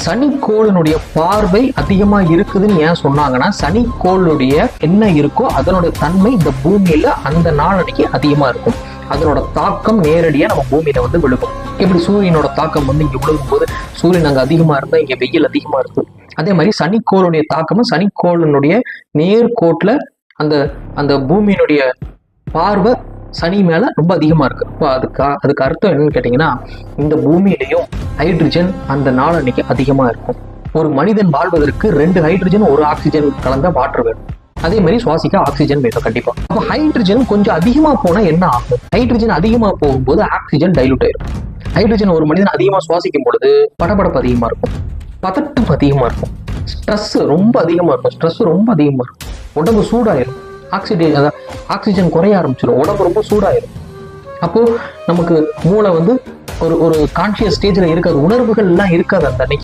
சனிக்கோளினுடைய பார்வை அதிகமா இருக்குதுன்னு ஏன் சொன்னாங்கன்னா, சனிக்கோளுடைய என்ன இருக்கோ அதனுடைய தன்மை இந்த பூமியில அந்த நாளன்னைக்கு அதிகமா இருக்கும். அதனோட தாக்கம் நேரடியா நம்ம பூமியில வந்து விழுகும். எப்படி சூரியனோட தாக்கம் வந்து இங்க விழுகும் போது சூரியன் அங்க அதிகமா இருந்தா இங்க வெயில் அதிகமா இருக்கும். அதே மாதிரி சனிக்கோளுடைய தாக்கமும் சனிக்கோளினுடைய நேர்கோட்டுல அந்த அந்த பூமியினுடைய பார்வை சனி மேல ரொம்ப அதிகமா இருக்கு. இப்போ அதுக்கு அர்த்தம் என்னன்னு கேட்டீங்கன்னா, இந்த பூமியிலையும் ஹைட்ரஜன் அந்த நாளன்னைக்கு அதிகமா இருக்கும். ஒரு மனிதன் வாழ்வதற்கு 2 ஹைட்ரஜன் 1 ஆக்சிஜன் கலந்த வாட்டர் வேணும். அதே மாதிரி சுவாசிக்க ஆக்சிஜன் வேணும் கண்டிப்பா. அப்போ ஹைட்ரஜன் கொஞ்சம் அதிகமா போனா என்ன ஆகும்? ஹைட்ரஜன் அதிகமா போகும்போது ஆக்சிஜன் டைலூட் ஆயிடும். ஹைட்ரஜன் ஒரு மனிதன் அதிகமா சுவாசிக்கும் பொழுது படபடப்பு அதிகமா இருக்கும், பதட்டம் அதிகமா இருக்கும், ஸ்ட்ரெஸ் ரொம்ப அதிகமா இருக்கும். ஸ்ட்ரெஸ் ரொம்ப அதிகமா இருக்கும், உடம்பு சூடாயிரும், ஆக்சிஜன் குறைய ஆரம்பிச்சிடும், உடம்பு ரொம்ப சூடாயிரும். அப்போ நமக்கு மூளை வந்து ஒரு கான்சியஸ் ஸ்டேஜ்ல இருக்காது, உணர்வுகள் எல்லாம் இருக்காது அந்த அன்னைக்கு.